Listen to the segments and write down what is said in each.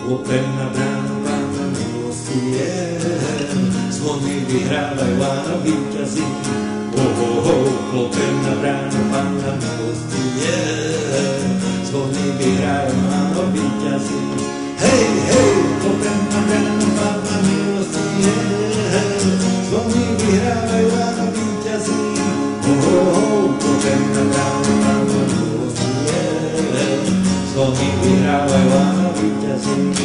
Klopem na bránu Pána milosti je, zvony vyhrávajú a víťazí. Klopem na bránu Pána milosti je, zvony vyhrávajú a víťazí. Hej, hej, klopem na bránu Pána milosti je, zvony vyhrávajú a víťazí. Klopem na bránu Pána milosti je, zvony vyhrávajú a víťazí.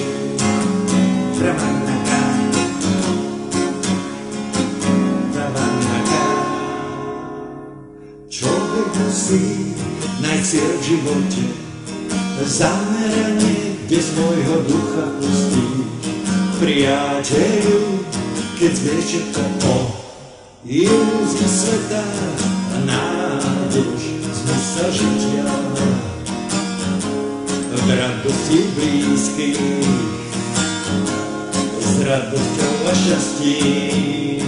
Pramanaka, pramanaka. Človek musí nájsť cieľ v živote, zameranie, kde svojho ducha pustí. Priateľu, keď vieš, že to ilúzia sveta a nádej zmysel žitia. V radosti blízkych, s radosťou a šťastím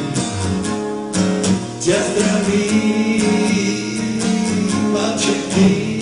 ťa zdravím a všetkých.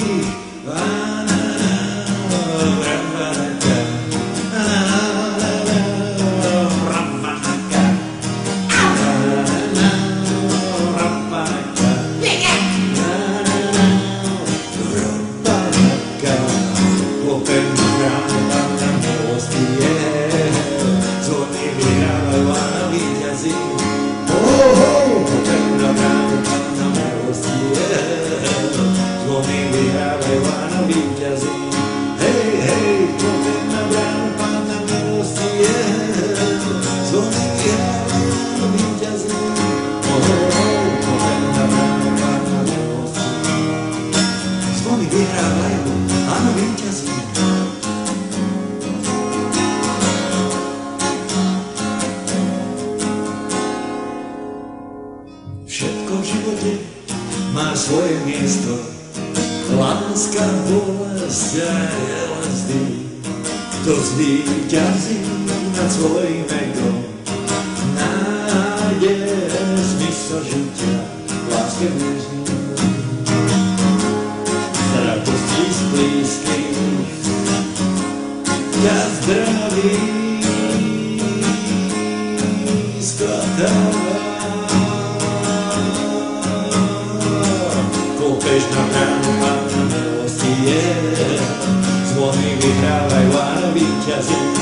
Všetko v živote má svoje miesto, láska, bolesť a jelezdy. Kto zvíťazí nad svojím egom, nájde zmysel žitia v láske bližní. Z radosti z blízkych ťa zdraví skladá. Klopeš na bránu Pána milosti je, zvony vyhrávajú a víťazí.